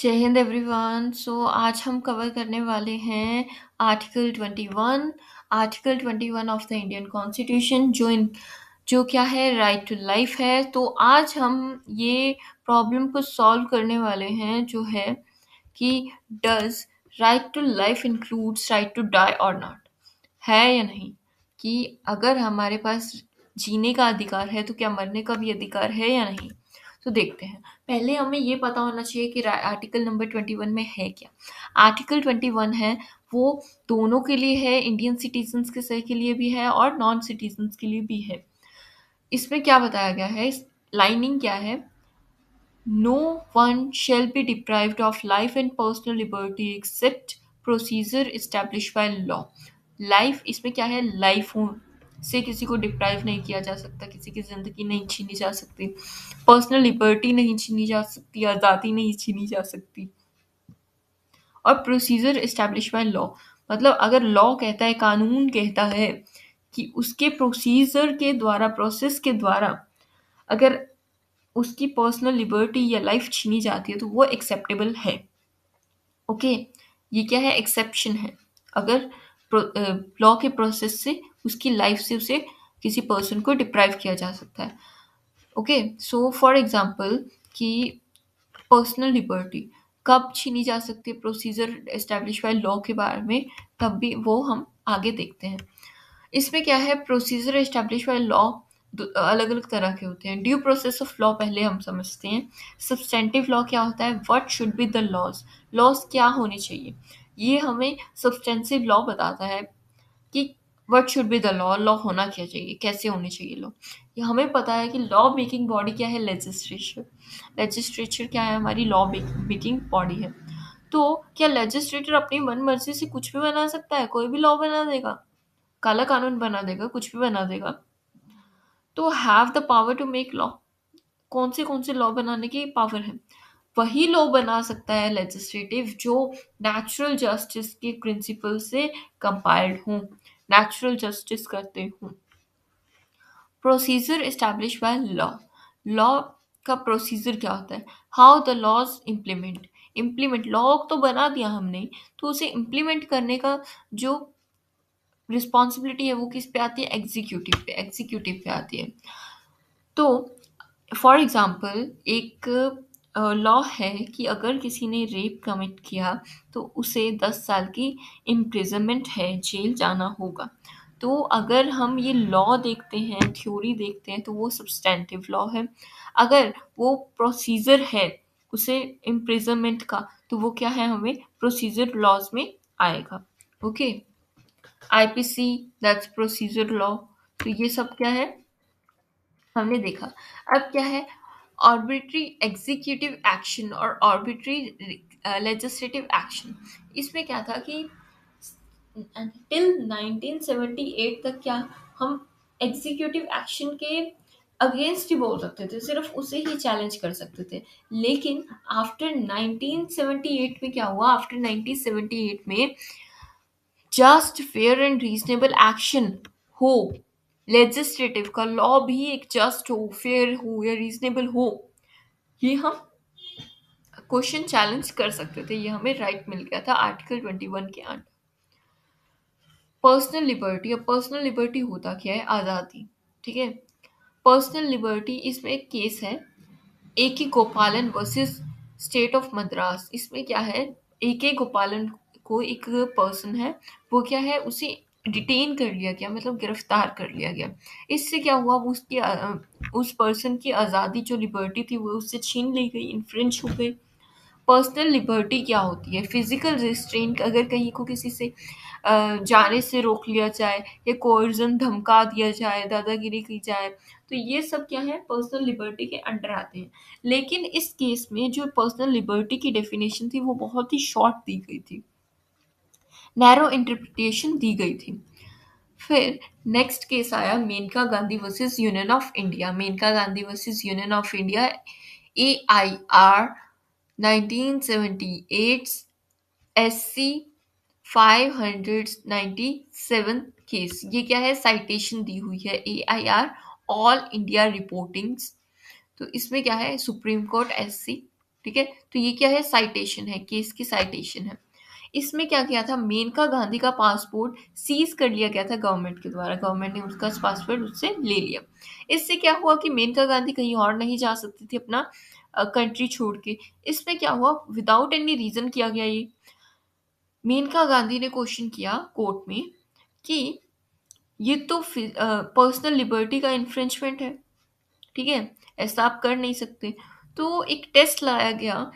जय हिंद एवरीवन। आज हम कवर करने वाले हैं article 21 of the Indian constitution जो क्या है, राइट टू लाइफ है। तो आज हम ये प्रॉब्लम को सॉल्व करने वाले हैं जो है कि does right to life includes right to die और नॉट, है या नहीं। कि अगर हमारे पास जीने का अधिकार है तो क्या मरने का भी अधिकार है या नहीं। तो देखते हैं। पहले हमें ये पता होना चाहिए कि आर्टिकल नंबर 21 में है क्या। आर्टिकल 21 है वो दोनों के लिए है, इंडियन सिटीजन्स के लिए भी है और नॉन सिटीजन्स के लिए भी है। इसमें क्या बताया गया है, इस लाइनिंग क्या है, no one shall be deprived of life and personal liberty except procedure establish by law. Life, इसमें क्या है, लाइफ से किसी को डिप्राइव नहीं किया जा सकता, किसी की जिंदगी नहीं छीनी जा सकती, पर्सनल लिबर्टी नहीं छीनी जा सकती, आज़ादी नहीं छीनी जा सकती। और प्रोसीजर एस्टेब्लिश बाय लॉ, मतलब अगर लॉ कहता है, कानून कहता है कि उसके प्रोसीजर के द्वारा, प्रोसेस के द्वारा अगर उसकी पर्सनल लिबर्टी या लाइफ छीनी जाती है तो वो एक्सेप्टेबल है। ओके, ये क्या है, एक्सेप्शन है। अगर लॉ के प्रोसेस से उसकी लाइफ से उसे किसी पर्सन को डिप्राइव किया जा सकता है। ओके, सो फॉर एग्जांपल कि पर्सनल लिबर्टी कब छीनी जा सकती है, प्रोसीजर एस्टेब्लिश बाय लॉ के बारे में तब भी वो हम आगे देखते हैं। इसमें क्या है, प्रोसीजर एस्टेब्लिश बाय लॉ अलग अलग तरह के होते हैं। ड्यू प्रोसेस ऑफ लॉ पहले हम समझते हैं। सब्सटेंटिव लॉ क्या होता है, what should be the laws, laws क्या होने चाहिए। ये हमें सब्सटेंसिव लॉ बताता है कि what should be the law, law होना क्या चाहिए, कैसे होने चाहिए लॉ। ये हमें पता है कि लॉ मेकिंग बॉडी क्या है, लेजिस्लेचर। लेजिस्लेचर क्या है, हमारी लॉ मेकिंग बॉडी है। तो क्या लेजिस्लेटर अपनी मन मर्जी से कुछ भी बना सकता है, कोई भी लॉ बना देगा, काला कानून बना देगा, कुछ भी बना देगा। तो have the power to make law, कौन से लॉ बनाने की पावर है, वही लॉ बना सकता है लेजिस्लेटिव जो नेचुरल जस्टिस के प्रिंसिपल से कंपाइल्ड हूँ, नेचुरल जस्टिस करते हूँ। Procedure establish by law, law का प्रोसीजर क्या होता है, how the laws implement law तो बना दिया हमने, तो उसे इम्प्लीमेंट करने का जो रिस्पॉन्सिबिलिटी है वो किस पे आती है, एग्जीक्यूटिव पे आती है। तो फॉर एग्जाम्पल एक लॉ है कि अगर किसी ने रेप कमिट किया तो उसे 10 साल की इम्प्रिजनमेंट है, जेल जाना होगा। तो अगर हम ये लॉ देखते हैं, थ्योरी देखते हैं, तो वो सब्सटेंटिव लॉ है। अगर वो प्रोसीजर है उसे इम्प्रिजनमेंट का, तो वो क्या है, हमें प्रोसीजर लॉज में आएगा। Okay, IPC, that's procedure law. तो ये सब क्या है, हमने देखा। अब क्या है, आर्बिट्री एग्जीक्यूटिव एक्शन और आर्बिट्री लेजिस्लेटिव एक्शन। इसमें क्या था कि टिल 1978 तक क्या हम एग्जीक्यूटिव एक्शन के अगेंस्ट ही बोल सकते थे, सिर्फ उसे ही चैलेंज कर सकते थे। लेकिन आफ्टर 1978 में क्या हुआ, आफ्टर 1978 में just fair and reasonable action हो, लेजिस्लेटिव का लॉ भी एक जस्ट हो, फेयर हो या रीजनेबल हो, ये हम क्वेश्चन चैलेंज कर सकते थे। ये हमें राइट मिल गया था आर्टिकल 21 के अंडर। पर्सनल लिबर्टी, अब पर्सनल लिबर्टी होता क्या है, आज़ादी। ठीक है, पर्सनल लिबर्टी, इसमें एक केस है ए के गोपालन वर्सेस स्टेट ऑफ मद्रास। इसमें क्या है, ए के गोपालन को एक पर्सन है, वो क्या है, उसे डिटेन कर लिया गया, मतलब गिरफ्तार कर लिया गया। इससे क्या हुआ, वो उसकी उस पर्सन की आज़ादी, जो लिबर्टी थी, वो उससे छीन ली गई, इन्फ्रिंज हो गई। पर्सनल लिबर्टी क्या होती है, फिजिकल रिस्ट्रेंट, अगर कहीं को किसी से जाने से रोक लिया जाए या कोर्जन, धमका दिया जाए, दादागिरी की जाए, तो ये सब क्या है, पर्सनल लिबर्टी के अंडर आते हैं। लेकिन इस केस में जो पर्सनल लिबर्टी की डेफिनेशन थी वो बहुत ही शॉर्ट दी गई थी, नैरो इंटरप्रिटेशन दी गई थी। फिर नेक्स्ट केस आया Maneka Gandhi versus union of India. Maneka Gandhi versus union of India, AIR 1978 SC 597 case. ये क्या है, साइटेशन दी हुई है, AIR ऑल इंडिया रिपोर्टिंग्स। तो इसमें क्या है, सुप्रीम कोर्ट SC ठीक है, तो ये क्या है, साइटेशन है, केस की साइटेशन है। इसमें क्या किया था, मेनका गांधी का पासपोर्ट सीज कर लिया गया था गवर्नमेंट के द्वारा, गवर्नमेंट ने उसका पासपोर्ट उससे ले लिया। इससे क्या हुआ कि मेनका गांधी कहीं और नहीं जा सकती थी अपना कंट्री छोड़ के। इसमें क्या हुआ, विदाउट एनी रीजन किया गया ये। मेनका गांधी ने क्वेश्चन किया कोर्ट में कि ये तो पर्सनल लिबर्टी का इन्फ्रिंचमेंट है, ठीक है, ऐसा आप कर नहीं सकते। तो एक टेस्ट लाया गया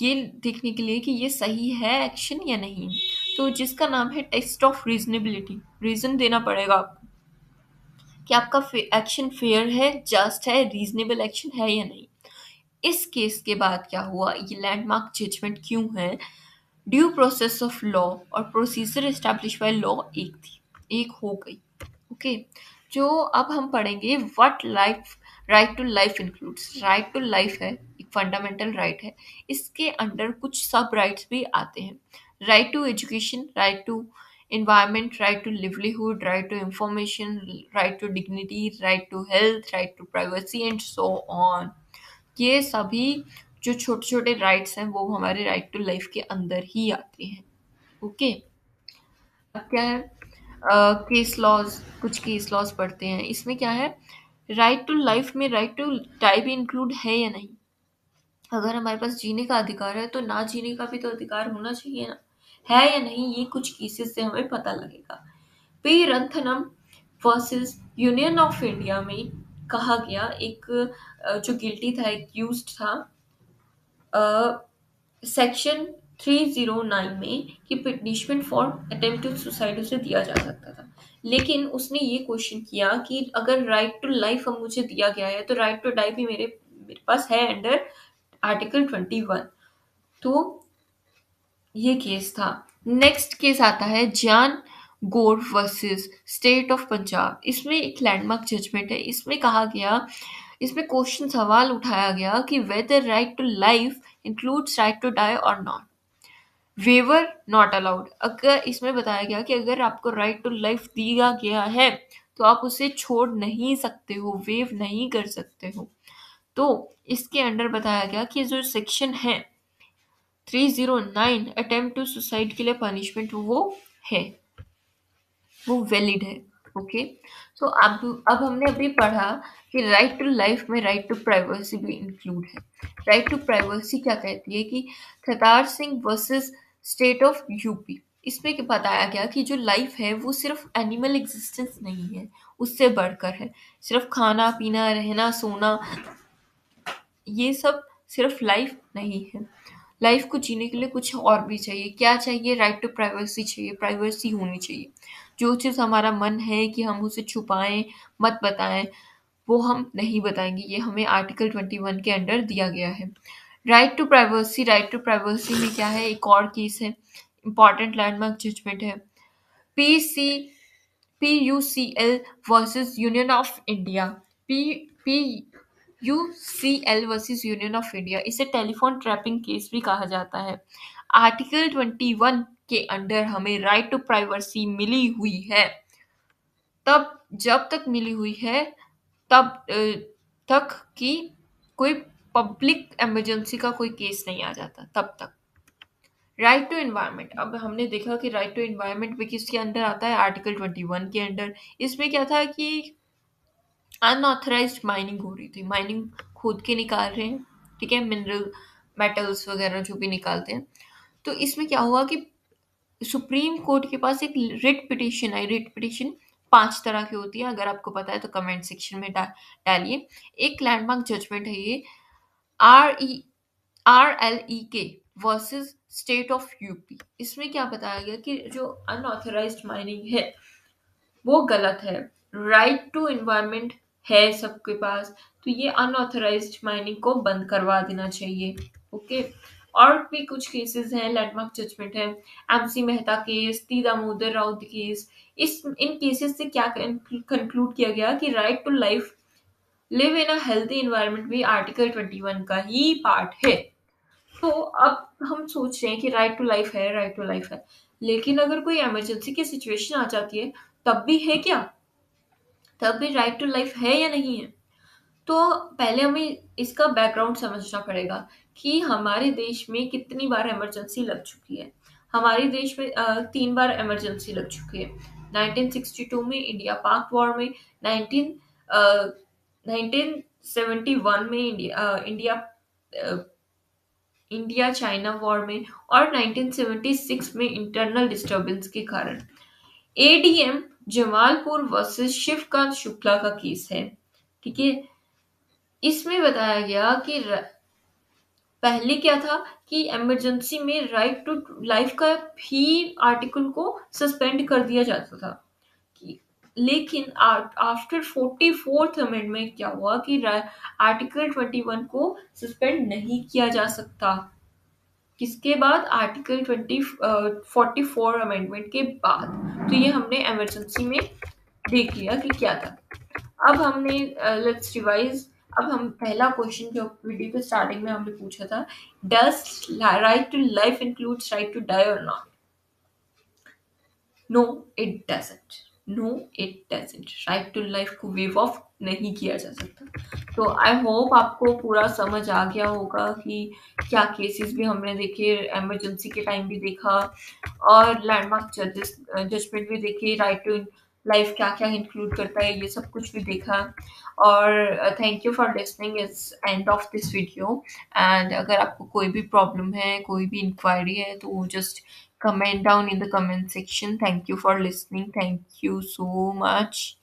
ये देखने के लिए कि ये सही है एक्शन या नहीं, तो जिसका नाम है टेस्ट ऑफ रीजनेबिलिटी। रीजन देना पड़ेगा आपको कि आपका एक्शन फेयर है, जस्ट है, रीजनेबल एक्शन है या नहीं। इस केस के बाद क्या हुआ, ये लैंडमार्क जजमेंट क्यों है, ड्यू प्रोसेस ऑफ लॉ और प्रोसीजर एस्टैब्लिश बाय लॉ एक थी, एक हो गई। ओके, जो अब हम पढ़ेंगे what life, right to life includes. Right to life है, एक फंडामेंटल राइट है, इसके अंडर कुछ सब राइट्स भी आते हैं। Right to education, right to environment, right to livelihood, right to information, right to dignity, right to health, right to privacy and so on। ये सभी जो छोटे छोटे राइट्स हैं वो हमारे राइट टू लाइफ के अंदर ही आते हैं। ओके, अब क्या है, केस लॉज, कुछ केस लॉज पढ़ते हैं। इसमें क्या है, राइट टू लाइफ में राइट टू डाई भी इंक्लूड है या नहीं। अगर हमारे पास जीने का अधिकार है तो ना जीने का भी तो अधिकार होना चाहिए ना, है या नहीं, ये कुछ केसेस से हमें पता लगेगा। P Rathinam versus union of India में कहा गया, एक जो गिल्टी था, एक्यूज्ड था, सेक्शन 309 में, कि punishment for attempt to suicide उसे दिया जा सकता था। लेकिन उसने ये क्वेश्चन किया कि अगर राइट टू लाइफ अब मुझे दिया गया है तो राइट टू डाई भी मेरे मेरे पास है अंडर आर्टिकल 21। तो ये केस था। नेक्स्ट केस आता है जान गोर वर्सेस स्टेट ऑफ पंजाब। इसमें एक लैंडमार्क जजमेंट है। इसमें कहा गया, इसमें क्वेश्चन सवाल उठाया गया कि whether right to life includes right to die और नॉट। Waiver not allowed. अगर इसमें बताया गया कि अगर आपको राइट टू लाइफ दिया गया है तो आप उसे छोड़ नहीं सकते हो, वेव नहीं कर सकते हो। तो इसके अंडर बताया गया कि जो सेक्शन है 309 अटेम्प्ट टू सुसाइड के लिए पनिशमेंट वो है, वो वैलिड है। ओके, तो अब हमने अभी पढ़ा कि राइट टू लाइफ में राइट टू प्राइवेसी भी इंक्लूड है। राइट टू प्राइवेसी क्या कहती है कि Kartar Singh versus state of UP. इसमें क्या बताया गया कि जो लाइफ है वो सिर्फ एनिमल एग्जिस्टेंस नहीं है, उससे बढ़कर है। सिर्फ खाना पीना रहना सोना ये सब सिर्फ लाइफ नहीं है। लाइफ को जीने के लिए कुछ और भी चाहिए। क्या चाहिए, राइट टू प्राइवेसी चाहिए, प्राइवेसी होनी चाहिए। जो चीज़ हमारा मन है कि हम उसे छुपाएं, मत बताएं, वो हम नहीं बताएंगे। ये हमें आर्टिकल 21 के अंडर दिया गया है। Right to privacy, right to privacy में क्या है, एक और केस है, इंपॉर्टेंट लैंडमार्क जजमेंट है, P C PUCL versus union of India. P PUCL versus union of India, इसे टेलीफोन ट्रैपिंग केस भी कहा जाता है। आर्टिकल 21 के अंडर हमें राइट टू प्राइवेसी मिली हुई है। तब जब तक मिली हुई है तब तक कि कोई पब्लिक इमरजेंसी का कोई केस नहीं आ जाता, तब तक। राइट टू एनवायरनमेंट, अब हमने देखा कि राइट टू एनवायरनमेंट भी किसके अंदर आता है, आर्टिकल 21 के अंडर। इसमें क्या था कि अनऑथराइज्ड माइनिंग हो रही थी, माइनिंग खोद के निकाल रहे हैं, ठीक है, मिनरल मेटल्स वगैरह जो भी निकालते हैं। तो इसमें क्या हुआ कि सुप्रीम कोर्ट के पास एक रिट पिटिशन आई। रिट पिटिशन 5 तरह की होती है, अगर आपको पता है तो कमेंट सेक्शन में डालिए। एक लैंडमार्क जजमेंट है ये, RLEK versus state of UP. इसमें क्या बताया गया कि जो अनऑथराइज्ड माइनिंग है वो गलत है। राइट टू एनवायरनमेंट है सबके पास, तो ये अनऑथराइज्ड माइनिंग को बंद करवा देना चाहिए। ओके, और भी कुछ केसेस हैं, लैंडमार्क जजमेंट है, MC Mehta case, T Damodar Raut case. इन केसेस से क्या कंक्लूड किया गया कि right to life, live in a healthy environment भी आर्टिकल 21 का ही पार्ट है। तो अब हम सोच रहे हैं कि राइट टू लाइफ है, राइट टू लाइफ है, लेकिन अगर कोई इमरजेंसी की सिचुएशन आ जाती है तब भी है क्या, तब भी राइट टू लाइफ है या नहीं है। तो पहले हमें इसका बैकग्राउंड समझना पड़ेगा कि हमारे देश में कितनी बार इमरजेंसी लग चुकी है। हमारे देश में 3 बार इमरजेंसी लग चुकी है। 1962 में इंडिया पाक वॉर में, 19 अ, 1971 में इंडिया चाइना वॉर में, और 1976 में इंटरनल डिस्टरबेंस के कारण। एडीएम जमालपुर वर्सेस शिवकांत शुक्ला का केस है। ठीक है, इसमें बताया गया कि पहले क्या था कि इमरजेंसी में राइट टू लाइफ का भी आर्टिकल को सस्पेंड कर दिया जाता था कि, लेकिन आफ्टर 44th अमेंडमेंट क्या हुआ कि आर्टिकल 21 को सस्पेंड नहीं किया जा सकता। किसके बाद? आर्टिकल 44 अमेंडमेंट के बाद। तो ये हमने इमरजेंसी में देख लिया कि क्या था। अब हमने लेट्स रिवाइज। अब हम पहला क्वेश्चन जो वीडियो के स्टार्टिंग में हमने पूछा था, does right to life includes right to die और not? No it doesn't. No it doesn't. Right to life को वेव ऑफ नहीं किया जा सकता। तो आई होप आपको पूरा समझ आ गया होगा कि क्या केसेस भी हमने देखे, इमरजेंसी के टाइम भी देखा, और लैंडमार्क जजमेंट भी देखी, राइट टू लाइफ क्या क्या इंक्लूड करता है, ये सब कुछ भी देखा। और thank you for listening is end of this video. And अगर आपको कोई भी प्रॉब्लम है, कोई भी इंक्वायरी है, तो just comment down in the comment section. Thank you for listening. Thank you so much.